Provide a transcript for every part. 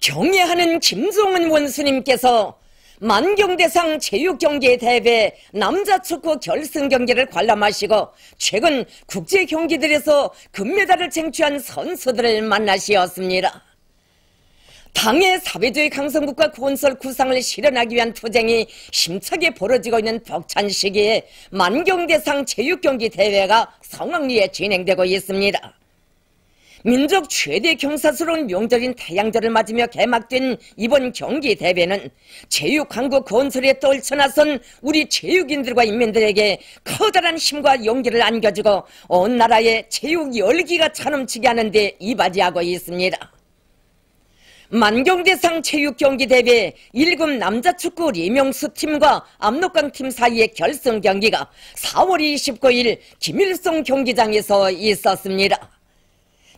경애하는 김종은 원수님께서 만경대상 체육경기대회 남자축구 결승경기를 관람하시고 최근 국제경기들에서 금메달을 쟁취한 선수들을 만나시었습니다. 당의 사회주의 강성국가 건설 구상을 실현하기 위한 투쟁이 심차게 벌어지고 있는 벅찬 시기에 만경대상 체육경기대회가 성황리에 진행되고 있습니다. 민족 최대 경사스러운 명절인 태양절을 맞으며 개막된 이번 경기대회는 체육강국 건설에 떨쳐나선 우리 체육인들과 인민들에게 커다란 힘과 용기를 안겨주고 온 나라의 체육 열기가 차넘치게 하는 데 이바지하고 있습니다. 만경대상 체육경기대회 1급 남자축구 리명수팀과 압록강팀 사이의 결승경기가 4월 29일 김일성 경기장에서 있었습니다.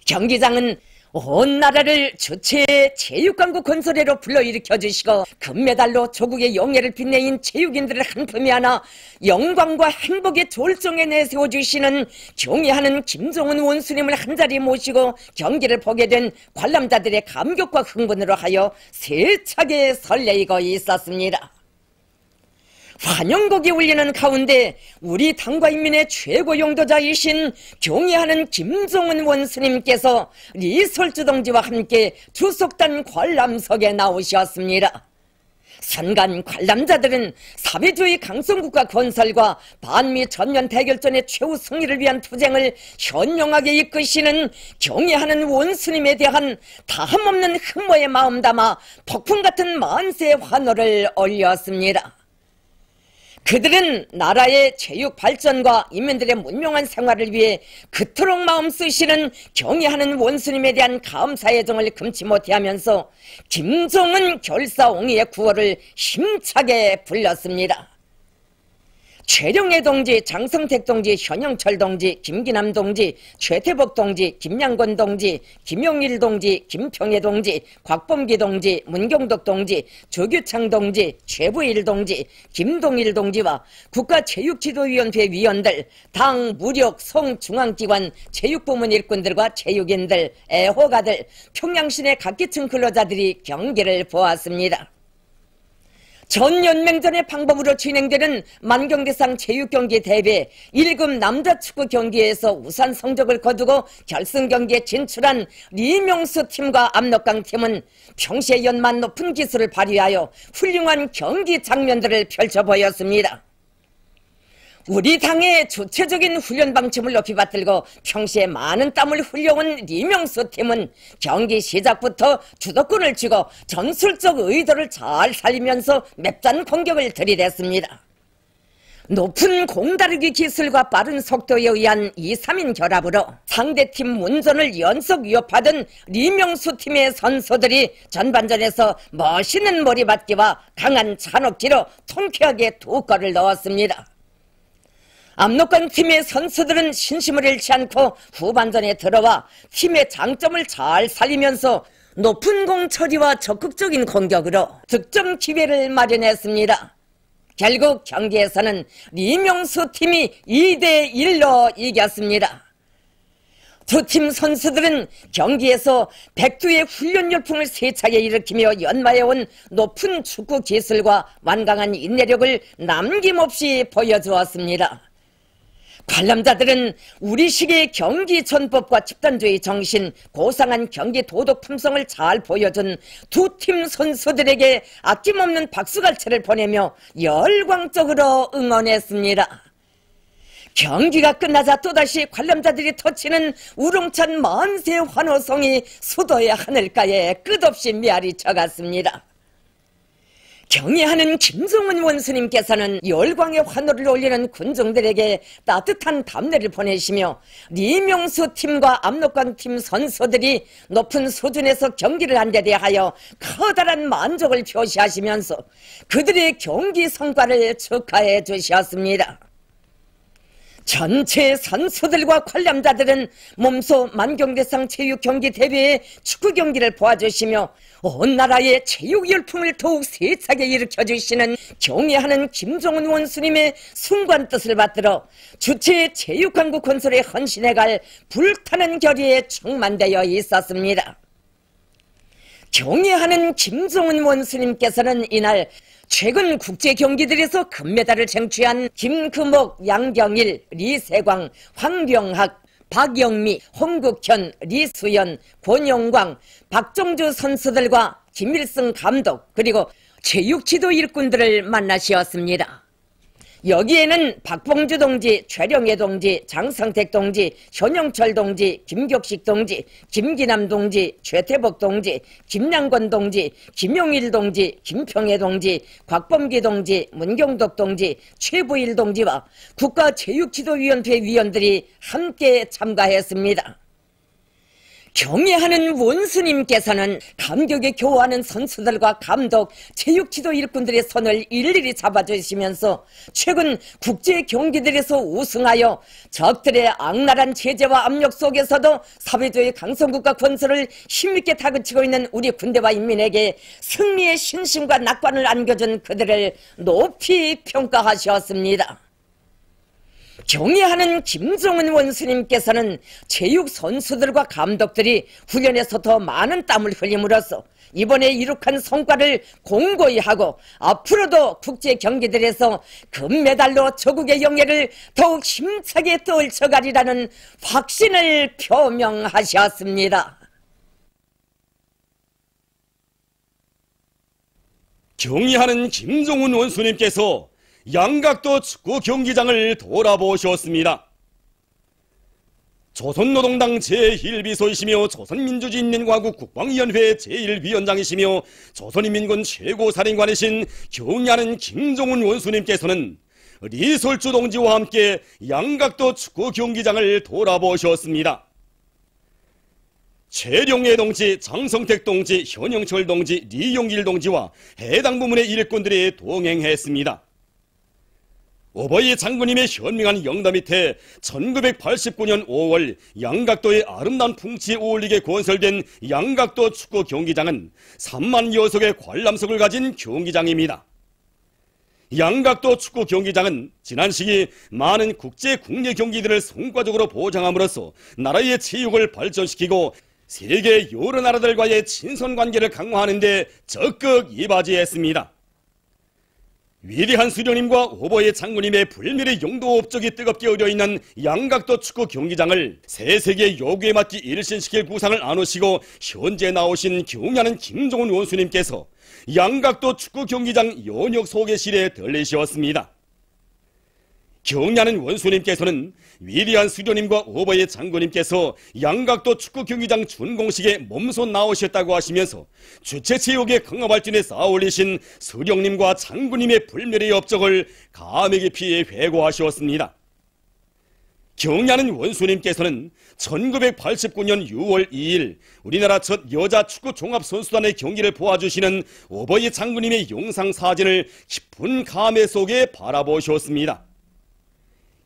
경기장은 온 나라를 주체의 체육강국 건설회로 불러일으켜 주시고 금메달로 조국의 영예를 빛내인 체육인들을 한 품에 안아 영광과 행복의 졸정에 내세워 주시는 경애하는 김종은 원수님을 한자리 모시고 경기를 보게 된 관람자들의 감격과 흥분으로 하여 세차게 설레이고 있었습니다. 환영곡이 울리는 가운데 우리 당과 인민의 최고 용도자이신 경애하는 김종은 원수님께서 리설주 동지와 함께 주석단 관람석에 나오셨습니다. 선간 관람자들은 사회주의 강성국가 건설과 반미 전면 대결전의 최후 승리를 위한 투쟁을 현명하게 이끄시는 경애하는 원수님에 대한 다함없는 흠모의 마음 담아 폭풍 같은 만세 환호를 올렸습니다. 그들은 나라의 체육 발전과 인민들의 문명한 생활을 위해 그토록 마음 쓰시는 경애하는 원수님에 대한 감사의 정을 금치 못해하면서 김종은 결사옹이의 구호를 힘차게 불렀습니다. 최룡해 동지, 장성택 동지, 현영철 동지, 김기남 동지, 최태복 동지, 김양건 동지, 김용일 동지, 김평해 동지, 곽범기 동지, 문경덕 동지, 조규창 동지, 최부일 동지, 김동일 동지와 국가체육지도위원회 위원들, 당, 무력, 성, 중앙기관, 체육부문 일꾼들과 체육인들, 애호가들, 평양시내 각계층 근로자들이 경기를 보았습니다. 전 연맹전의 방법으로 진행되는 만경대상 체육경기 대회 1급 남자축구 경기에서 우수한 성적을 거두고 결승경기에 진출한 리명수 팀과 압록강 팀은 평시에 연만 높은 기술을 발휘하여 훌륭한 경기 장면들을 펼쳐 보였습니다. 우리 당의 주체적인 훈련 방침을 높이 받들고 평시에 많은 땀을 흘려온 리명수 팀은 경기 시작부터 주도권을 쥐고 전술적 의도를 잘 살리면서 맵단 공격을 들이댔습니다. 높은 공다르기 기술과 빠른 속도에 의한 2-3인 결합으로 상대팀 문전을 연속 위협하던 리명수 팀의 선수들이 전반전에서 멋있는 머리받기와 강한 잔혹기로 통쾌하게 2골을 넣었습니다. 압록강 팀의 선수들은 신심을 잃지 않고 후반전에 들어와 팀의 장점을 잘 살리면서 높은 공 처리와 적극적인 공격으로 득점 기회를 마련했습니다. 결국 경기에서는 리명수 팀이 2-1로 이겼습니다. 두 팀 선수들은 경기에서 백두의 훈련 열풍을 세차게 일으키며 연마해온 높은 축구 기술과 완강한 인내력을 남김없이 보여주었습니다. 관람자들은 우리식의 경기 전법과 집단주의 정신, 고상한 경기 도덕 품성을 잘 보여준 두 팀 선수들에게 아낌없는 박수갈채를 보내며 열광적으로 응원했습니다. 경기가 끝나자 또다시 관람자들이 터치는 우렁찬 만세 환호성이 수도의 하늘가에 끝없이 메아리 쳐갔습니다. 경애하는 김종은 원수님께서는 열광의 환호를 올리는 군중들에게 따뜻한 답례를 보내시며 리명수 팀과 압록강 팀 선수들이 높은 수준에서 경기를 한 데 대하여 커다란 만족을 표시하시면서 그들의 경기 성과를 축하해 주셨습니다. 전체 선수들과 관람자들은 몸소 만경대상 체육경기대회의 축구경기를 보아주시며 온 나라의 체육 열풍을 더욱 세차게 일으켜주시는 경애하는 김종은 원수님의 숭고한 뜻을 받들어 주체의 체육강국 건설에 헌신해갈 불타는 결의에 충만되어 있었습니다. 경애하는 김종은 원수님께서는 이날 최근 국제 경기들에서 금메달을 쟁취한 김금옥, 양경일, 리세광, 황병학, 박영미, 홍국현, 리수연, 권영광, 박종주 선수들과 김일승 감독 그리고 체육지도 일꾼들을 만나시었습니다. 여기에는 박봉주 동지, 최령해 동지, 장성택 동지, 현영철 동지, 김격식 동지, 김기남 동지, 최태복 동지, 김양권 동지, 김용일 동지, 김평해 동지, 곽범기 동지, 문경덕 동지, 최부일 동지와 국가체육지도위원회 위원들이 함께 참가했습니다. 경애하는 원수님께서는 감격에 교화하는 선수들과 감독, 체육지도 일꾼들의 손을 일일이 잡아주시면서 최근 국제 경기들에서 우승하여 적들의 악랄한 제재와 압력 속에서도 사회주의 강성국가 건설을 힘있게 다그치고 있는 우리 군대와 인민에게 승리의 신심과 낙관을 안겨준 그들을 높이 평가하셨습니다. 경애하는 김종은 원수님께서는 체육 선수들과 감독들이 훈련에서 더 많은 땀을 흘림으로써 이번에 이룩한 성과를 공고히 하고 앞으로도 국제 경기들에서 금메달로 조국의 영예를 더욱 힘차게 떨쳐가리라는 확신을 표명하셨습니다. 경애하는 김종은 원수님께서 양각도 축구 경기장을 돌아보셨습니다. 조선노동당 제1비서이시며 조선민주주의인민공화국 국방위원회 제1위원장이시며 조선인민군 최고사령관이신 경애하는 김종은 원수님께서는 리설주 동지와 함께 양각도 축구 경기장을 돌아보셨습니다. 최령해 동지, 장성택 동지, 현영철 동지, 리용길 동지와 해당 부문의 일꾼들이 동행했습니다. 오버이 장군님의 현명한 영도 밑에 1989년 5월 양각도의 아름다운 풍치에 어울리게 건설된 양각도 축구 경기장은 3만여 석의 관람석을 가진 경기장입니다. 양각도 축구 경기장은 지난 시기 많은 국제 국내 경기들을 성과적으로 보장함으로써 나라의 체육을 발전시키고 세계 여러 나라들과의 친선관계를 강화하는 데 적극 이바지했습니다. 위대한 수령님과 오버의 장군님의 불멸의 용도 업적이 뜨겁게 어려있는 양각도 축구 경기장을 새 세계의 요구에 맞게 일신시킬 구상을 안으시고 현재 나오신 경애하는 김종은 원수님께서 양각도 축구 경기장 연역 소개실에 들리셨습니다. 경애하는 원수님께서는 위대한 수령님과 오버의 장군님께서 양각도 축구 경기장 준공식에 몸소 나오셨다고 하시면서 주체체육의 강화 발전에 쌓아올리신 수령님과 장군님의 불멸의 업적을 감회 깊이 회고하셨습니다. 경애하는 원수님께서는 1989년 6월 2일 우리나라 첫 여자 축구 종합선수단의 경기를 보아주시는 오버의 장군님의 영상사진을 깊은 감회 속에 바라보셨습니다.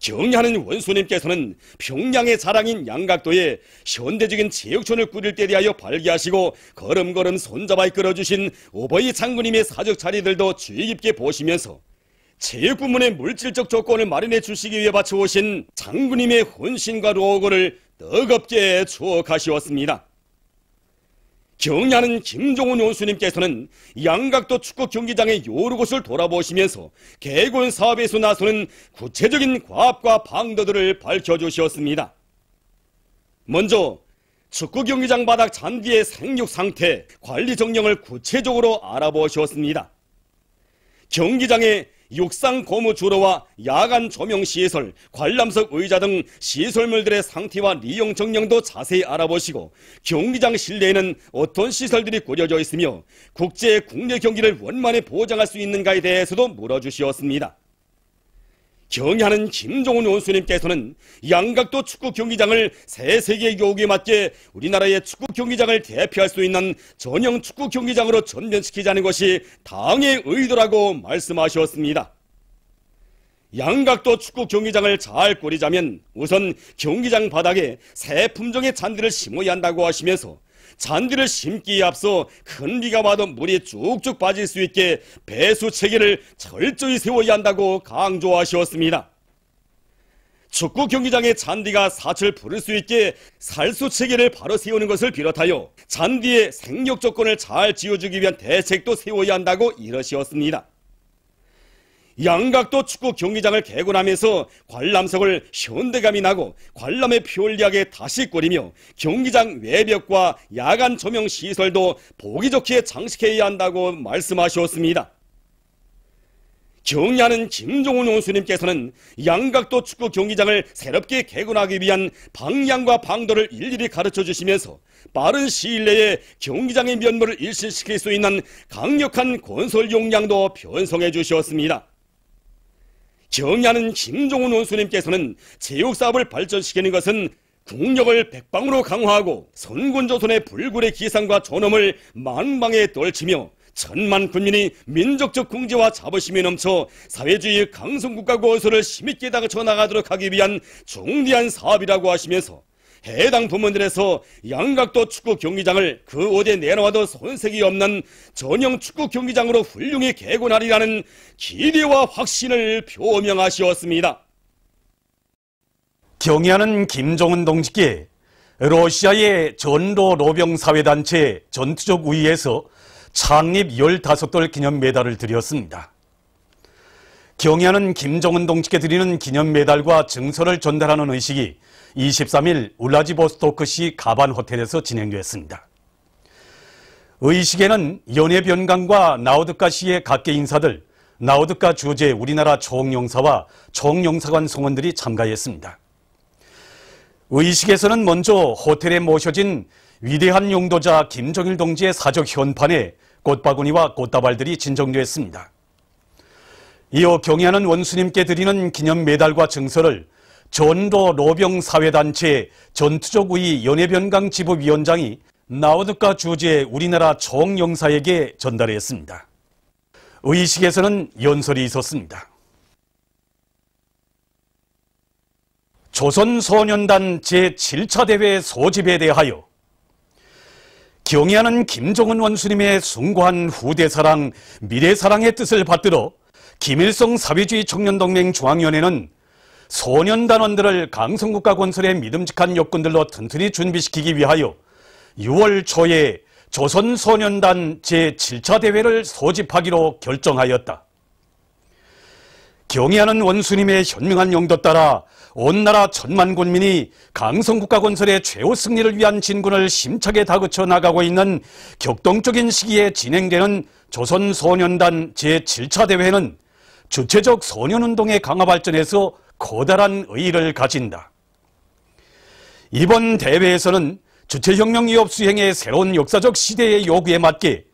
경애하는 원수님께서는 평양의 자랑인 양각도에 현대적인 체육촌을 꾸릴 때 대하여 발기하시고 걸음걸음 손잡아 이끌어주신 오버이 장군님의 사적 자리들도 주의 깊게 보시면서 체육부문의 물질적 조건을 마련해 주시기 위해 바쳐오신 장군님의 헌신과 노고를 뜨겁게 추억하시었습니다. 경애하는 김종은 원수님께서는 양각도 축구 경기장의 여러 곳을 돌아보시면서 개건 사업에서 나서는 구체적인 과업과 방도들을 밝혀주셨습니다. 먼저 축구 경기장 바닥 잔디의 생육 상태, 관리 정령을 구체적으로 알아보셨습니다. 경기장의 육상 고무 주로와 야간 조명 시설, 관람석 의자 등 시설물들의 상태와 이용 정령도 자세히 알아보시고 경기장 실내에는 어떤 시설들이 꾸려져 있으며 국제 국내 경기를 원만히 보장할 수 있는가에 대해서도 물어주셨습니다. 경애하는 김종은 원수님께서는 양각도 축구 경기장을 새 세계 요구에 맞게 우리나라의 축구 경기장을 대표할 수 있는 전형 축구 경기장으로 전변시키자는 것이 당의 의도라고 말씀하셨습니다. 양각도 축구 경기장을 잘 꾸리자면 우선 경기장 바닥에 새 품종의 잔디를 심어야 한다고 하시면서 잔디를 심기에 앞서 큰 비가 와도 물이 쭉쭉 빠질 수 있게 배수 체계를 철저히 세워야 한다고 강조하셨습니다. 축구 경기장의 잔디가 사철 부를 수 있게 살수 체계를 바로 세우는 것을 비롯하여 잔디의 생육 조건을 잘 지어주기 위한 대책도 세워야 한다고 이러시었습니다. 양각도 축구 경기장을 개관하면서 관람석을 현대감이 나고 관람에 편리하게 다시 꾸리며 경기장 외벽과 야간 조명 시설도 보기 좋게 장식해야 한다고 말씀하셨습니다. 경의하는 김종훈 원수님께서는 양각도 축구 경기장을 새롭게 개관하기 위한 방향과 방도를 일일이 가르쳐 주시면서 빠른 시일 내에 경기장의 면모를 일신시킬 수 있는 강력한 건설 용량도 편성해 주셨습니다. 경의하는 김종훈 원수님께서는 체육사업을 발전시키는 것은 국력을 백방으로 강화하고 선군조선의 불굴의 기상과 존엄을 만방에 떨치며 천만 군민이 민족적 궁지와 자부심이 넘쳐 사회주의 강성국가 건설을 힘있게 다그쳐 나가도록 하기 위한 중대한 사업이라고 하시면서 해당 부문들에서 양각도 축구 경기장을 그 어디에 내놓아도 손색이 없는 전형 축구 경기장으로 훌륭히 개관하리라는 기대와 확신을 표명하시었습니다. 경의하는 김종훈 동지께 러시아의 전도 로병사회단체 전투적 우위에서 창립 15돌 기념 메달을 드렸습니다. 경의하는 김종훈 동지께 드리는 기념 메달과 증서를 전달하는 의식이 23일 울라지보스토크시 가반 호텔에서 진행됐습니다. 의식에는 연해변강과 나우드카시의 각계 인사들, 나우드카 주재 우리나라 총영사와 총영사관 성원들이 참가했습니다. 의식에서는 먼저 호텔에 모셔진 위대한 용도자 김정일 동지의 사적 현판에 꽃바구니와 꽃다발들이 진정됐습니다. 이어 경의하는 원수님께 드리는 기념 메달과 증서를 전도 로병사회단체 전투적 우위 연해변강 지부위원장이 나우드카 주재 우리나라 총영사에게 전달했습니다. 의식에서는 연설이 있었습니다. 조선소년단 제7차 대회 소집에 대하여 경의하는 김종훈 원수님의 숭고한 후대사랑, 미래사랑의 뜻을 받들어 김일성 사회주의 청년동맹 중앙위원회는 소년단원들을 강성국가 건설의 믿음직한 여건들로 튼튼히 준비시키기 위하여 6월 초에 조선소년단 제7차 대회를 소집하기로 결정하였다. 경의하는 원수님의 현명한 용도 따라 온 나라 천만 군민이 강성국가 건설의 최후 승리를 위한 진군을 힘차게 다그쳐 나가고 있는 격동적인 시기에 진행되는 조선소년단 제7차 대회는 주체적 소년운동의 강화 발전에서 커다란 의의를 가진다. 이번 대회에서는 주체혁명 위협 수행의 새로운 역사적 시대의 요구에 맞게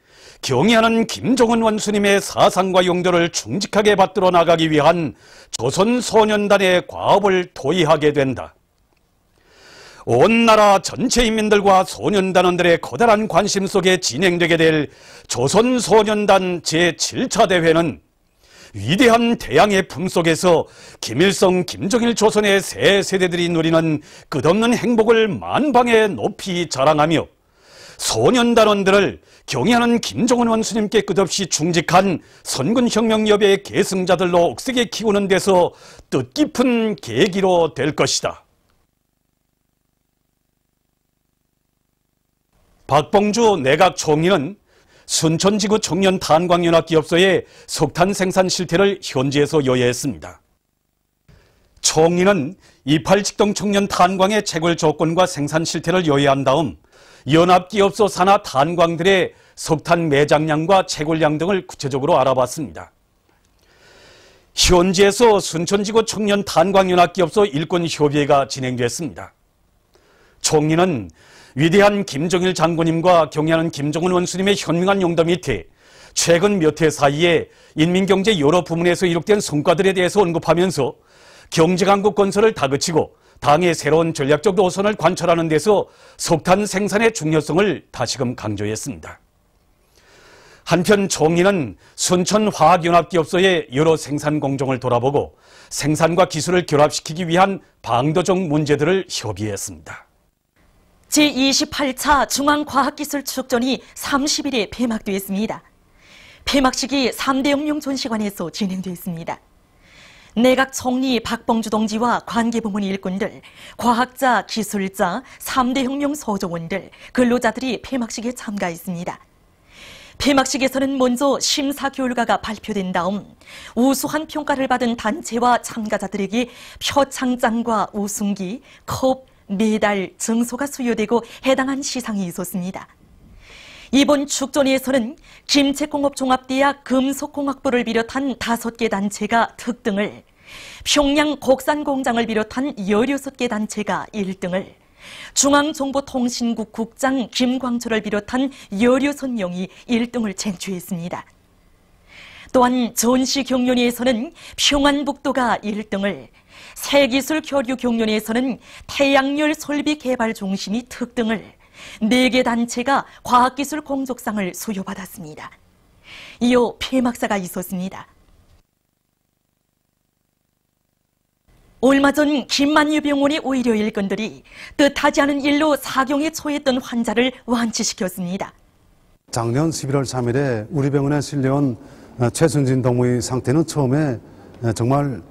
경의하는 김종훈 원수님의 사상과 용도를 충직하게 받들어 나가기 위한 조선소년단의 과업을 토의하게 된다. 온 나라 전체 인민들과 소년단원들의 커다란 관심 속에 진행되게 될 조선소년단 제7차 대회는 위대한 태양의 품속에서 김일성, 김정일 조선의 새 세대들이 누리는 끝없는 행복을 만방에 높이 자랑하며 소년단원들을 경의하는 김종훈 원수님께 끝없이 충직한 선군혁명여배의 계승자들로 억세게 키우는 데서 뜻깊은 계기로 될 것이다. 박봉주 내각총리는 순천지구 청년탄광연합기업소의 석탄 생산 실태를 현지에서 요해했습니다. 총리는 28직동 청년 탄광의 채굴 조건과 생산 실태를 요해한 다음 연합기업소 산하 탄광들의 석탄 매장량과 채굴량 등을 구체적으로 알아봤습니다. 현지에서 순천지구 청년 탄광연합기업소 일꾼협의회가 진행됐습니다. 총리는 위대한 김정일 장군님과 경의하는 김종훈 원수님의 현명한 용도 밑에 최근 몇 해 사이에 인민경제 여러 부문에서 이룩된 성과들에 대해서 언급하면서 경제강국 건설을 다그치고 당의 새로운 전략적 노선을 관철하는 데서 석탄 생산의 중요성을 다시금 강조했습니다. 한편 총리는 순천화학연합기업소의 여러 생산 공정을 돌아보고 생산과 기술을 결합시키기 위한 방도적 문제들을 협의했습니다. 제28차 중앙과학기술축전이 30일에 폐막되었습니다. 폐막식이 3대 영룡 전시관에서 진행됐습니다. 내각 총리 박봉주 동지와 관계부문 일꾼들, 과학자, 기술자, 3대 혁명 소조원들, 근로자들이 폐막식에 참가했습니다. 폐막식에서는 먼저 심사 결과가 발표된 다음 우수한 평가를 받은 단체와 참가자들에게 표창장과 우승기, 컵, 메달, 증서가 수여되고 해당한 시상이 있었습니다. 이번 축전에서는 김책공업종합대학 금속공학부를 비롯한 5개 단체가 특등을, 평양 곡산공장을 비롯한 16개 단체가 1등을, 중앙정보통신국 국장 김광철을 비롯한 16명이 1등을 쟁취했습니다. 또한 전시경연에서는 평안북도가 1등을, 새기술교류경연에서는 태양열 설비개발중심이 특등을, 4개 단체가 과학기술 공적상을 수여받았습니다. 이어 폐막사가 있었습니다. 얼마 전 김만유 병원의 의료 일꾼들이 뜻하지 않은 일로 사경에 처했던 환자를 완치시켰습니다. 작년 11월 3일에 우리 병원에 실려온 최순진 동무의 상태는 처음에 정말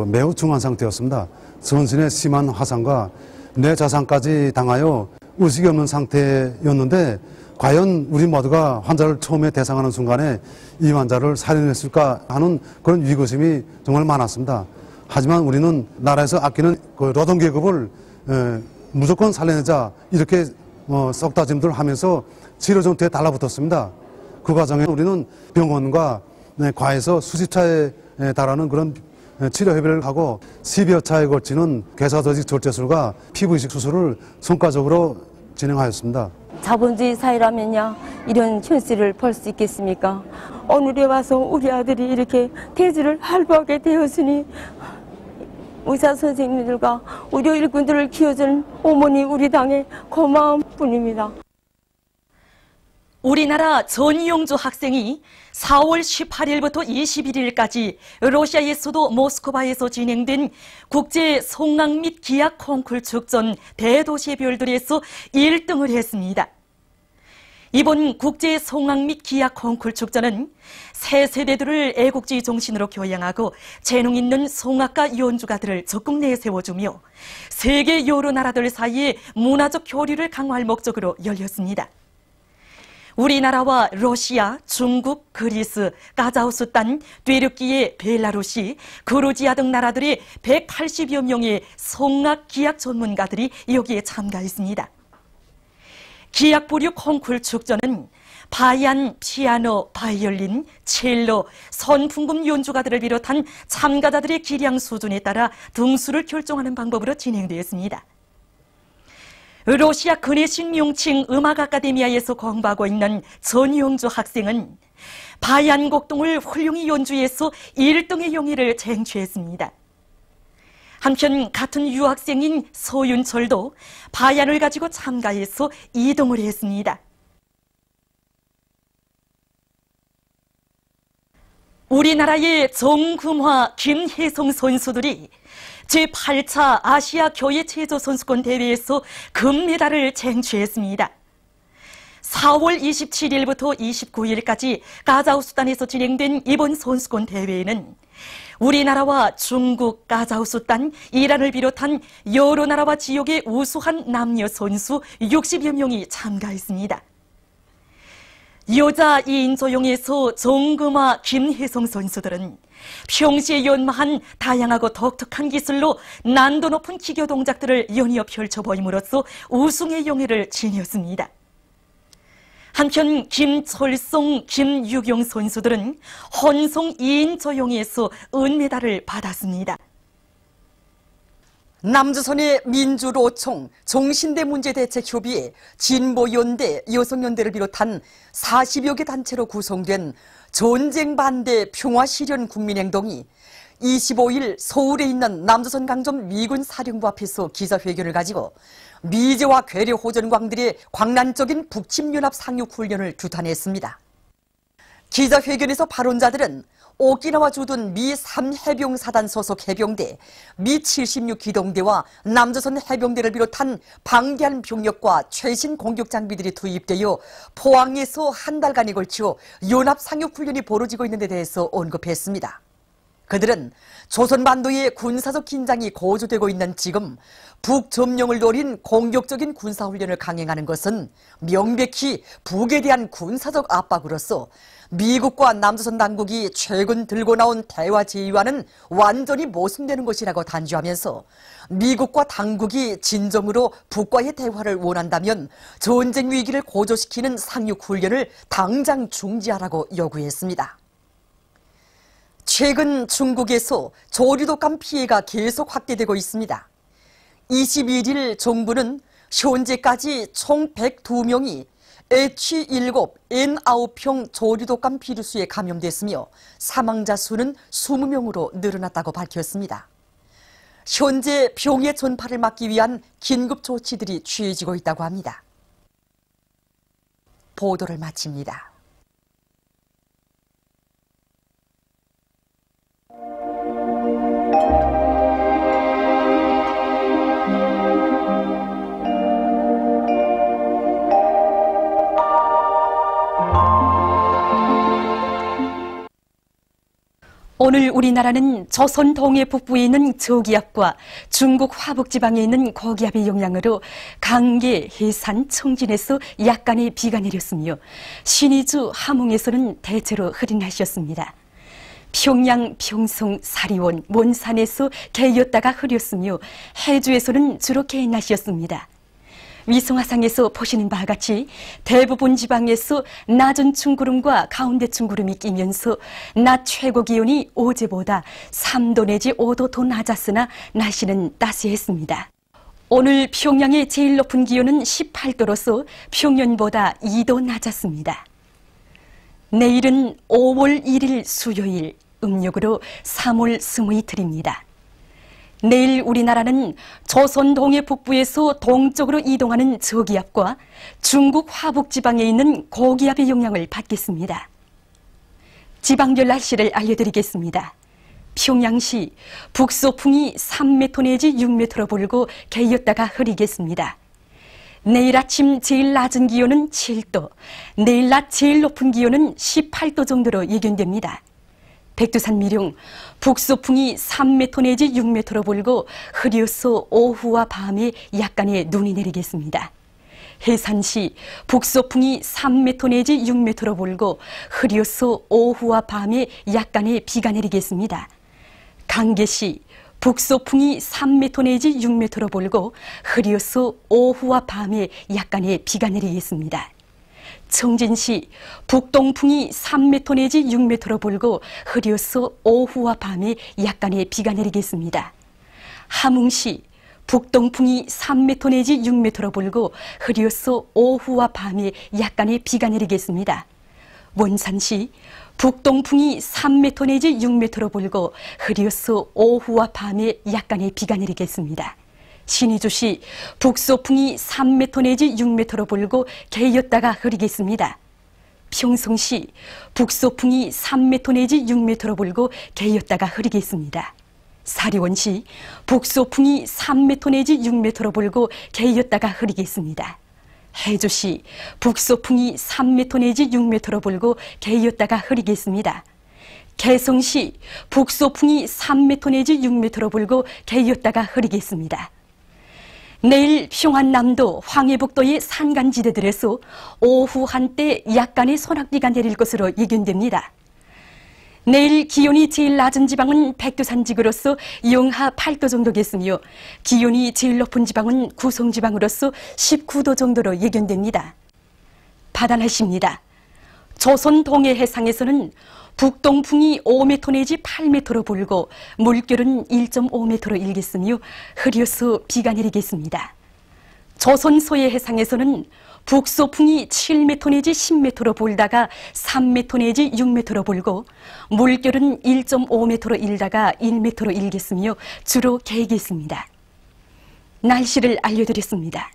매우 중한 상태였습니다. 전신에 심한 화상과 뇌자상까지 당하여 의식이 없는 상태였는데 과연 우리 모두가 환자를 처음에 대상하는 순간에 이 환자를 살려냈을까 하는 그런 위기심이 정말 많았습니다. 하지만 우리는 나라에서 아끼는 노동계급을 무조건 살려내자 이렇게 썩다짐들 하면서 치료 전투에 달라붙었습니다. 그 과정에 우리는 병원과 과에서 수십 차에 달하는 그런 치료 협의를 하고 10여 차에 걸치는 괴사조직 절제술과 피부이식 수술을 성과적으로 진행하였습니다. 자본주의 사회라면야 이런 현실을 볼 수 있겠습니까? 오늘에 와서 우리 아들이 이렇게 대지를 할부하게 되었으니 의사 선생님들과 의료 일꾼들을 키워준 어머니 우리 당의 고마운 뿐입니다. 우리나라 전용주 학생이 4월 18일부터 21일까지 러시아의 수도 모스크바에서 진행된 국제 송악 및 기악 콩쿨 축전 대도시 별들에서 1등을 했습니다. 이번 국제 송악 및 기악 콩쿨 축전은 새 세대들을 애국주의 정신으로 교양하고 재능 있는 송악가 연주가들을 적극 내세워주며 세계 여러 나라들 사이에 문화적 교류를 강화할 목적으로 열렸습니다. 우리나라와 러시아, 중국, 그리스, 카자흐스탄, 튀르키예, 벨라루시, 그루지아 등 나라들의 180여 명의 송악 기악 전문가들이 여기에 참가했습니다. 기악 부류 콩쿨 축전은 바이안, 피아노, 바이올린, 첼로, 선풍금 연주가들을 비롯한 참가자들의 기량 수준에 따라 등수를 결정하는 방법으로 진행되었습니다. 러시아 그네식 명칭 음악 아카데미아에서 공부하고 있는 전용주 학생은 바이안 곡동을 훌륭히 연주해서 1등의 영예를 쟁취했습니다. 한편 같은 유학생인 서윤철도 바이안을 가지고 참가해서 2등을 했습니다. 우리나라의 정금화, 김혜성 선수들이 제8차 아시아 교회 체조 선수권 대회에서 금메달을 쟁취했습니다. 4월 27일부터 29일까지 카자흐스탄에서 진행된 이번 선수권 대회에는 우리나라와 중국, 카자흐스탄, 이란을 비롯한 여러 나라와 지역의 우수한 남녀 선수 60여 명이 참가했습니다. 여자 2인 조용에서 정금화, 김혜성 선수들은 평시에 연마한 다양하고 독특한 기술로 난도 높은 기교 동작들을 연이어 펼쳐 보임으로써 우승의 영예를 지녔습니다. 한편 김철송, 김유경 선수들은 혼성 2인 조용에서 은메달을 받았습니다. 남조선의 민주노총, 정신대문제대책협의회, 진보연대, 여성연대를 비롯한 40여 개 단체로 구성된 전쟁반대 평화실현 국민행동이 25일 서울에 있는 남조선 강점 미군 사령부 앞에서 기자회견을 가지고 미제와 괴뢰 호전광들의 광란적인 북침연합 상륙훈련을 규탄했습니다. 기자회견에서 발언자들은 오키나와 주둔 미 3해병사단 소속 해병대, 미 76기동대와 남조선 해병대를 비롯한 방대한 병력과 최신 공격 장비들이 투입되어 포항에서 한 달간에 걸쳐 연합 상륙훈련이 벌어지고 있는 데 대해서 언급했습니다. 그들은 조선반도의 군사적 긴장이 고조되고 있는 지금 북점령을 노린 공격적인 군사훈련을 강행하는 것은 명백히 북에 대한 군사적 압박으로서 미국과 남조선 당국이 최근 들고 나온 대화 제의와는 완전히 모순되는 것이라고 단죄하면서 미국과 당국이 진정으로 북과의 대화를 원한다면 전쟁 위기를 고조시키는 상륙훈련을 당장 중지하라고 요구했습니다. 최근 중국에서 조류독감 피해가 계속 확대되고 있습니다. 21일 정부는 현재까지 총 102명이 H7, N9평 조류독감 비루스에 감염됐으며 사망자 수는 20명으로 늘어났다고 밝혔습니다. 현재 병의 전파를 막기 위한 긴급 조치들이 취해지고 있다고 합니다. 보도를 마칩니다. 오늘 우리나라는 조선 동해 북부에 있는 저기압과 중국 화북지방에 있는 고기압의 영향으로 강계, 해산, 청진에서 약간의 비가 내렸으며 신의주, 함흥에서는 대체로 흐린 날씨였습니다. 평양, 평성, 사리원, 원산에서 개였다가 흐렸으며 해주에서는 주로 개인 날씨였습니다. 위성화상에서 보시는 바와 같이 대부분 지방에서 낮은 충구름과 가운데 충구름이 끼면서 낮 최고 기온이 어제보다 3도 내지 5도 더 낮았으나 날씨는 따스했습니다. 오늘 평양의 제일 높은 기온은 18도로서 평년보다 2도 낮았습니다. 내일은 5월 1일 수요일, 음력으로 3월 20이틀입니다. 내일 우리나라는 조선 동해 북부에서 동쪽으로 이동하는 저기압과 중국 화북지방에 있는 고기압의 영향을 받겠습니다. 지방별 날씨를 알려드리겠습니다. 평양시 북소풍이 3m 내지 6m로 불고 개였다가 흐리겠습니다. 내일 아침 제일 낮은 기온은 7도, 내일 낮 제일 높은 기온은 18도 정도로 예견됩니다. 백두산 미룡 북소풍이 3m 내지 6m로 불고 흐려서 오후와 밤에 약간의 눈이 내리겠습니다. 해산시 북소풍이 3m 내지 6m로 불고 흐려서 오후와 밤에 약간의 비가 내리겠습니다. 강계시 북소풍이 3m 내지 6m로 불고 흐려서 오후와 밤에 약간의 비가 내리겠습니다. 청진시 북동풍이 3m 내지 6m로 불고 흐려서 오후와 밤에 약간의 비가 내리겠습니다. 함흥시 북동풍이 3m 내지 6m로 불고 흐려서 오후와 밤에 약간의 비가 내리겠습니다. 원산시 북동풍이 3m 내지 6m로 불고 흐려서 오후와 밤에 약간의 비가 내리겠습니다. 신의주시 북소풍이 3m 내지 6m로 불고 개였다가 흐리겠습니다. 평성시 북소풍이 3m 내지 6m로 불고 개였다가 흐리겠습니다. 사리원시 북소풍이 3m 내지 6m로 불고 개였다가 흐리겠습니다. 해주시 북소풍이 3m 내지 6m로 불고 개였다가 흐리겠습니다. 개성시 북소풍이 3m 내지 6m로 불고 개였다가 흐리겠습니다. 내일 평안남도, 황해북도의 산간지대들에서 오후 한때 약간의 소낙비가 내릴 것으로 예견됩니다. 내일 기온이 제일 낮은 지방은 백두산지구로서 영하 8도 정도겠으며 기온이 제일 높은 지방은 구성지방으로서 19도 정도로 예견됩니다. 바다 날씨입니다. 조선 동해 해상에서는 북동풍이 5m 내지 8m로 불고 물결은 1.5m로 일겠으며 흐려서 비가 내리겠습니다. 조선 서해 해상에서는 북소풍이 7m 내지 10m로 불다가 3m 내지 6m로 불고 물결은 1.5m로 일다가 1m로 일겠으며 주로 개겠습니다. 날씨를 알려드렸습니다.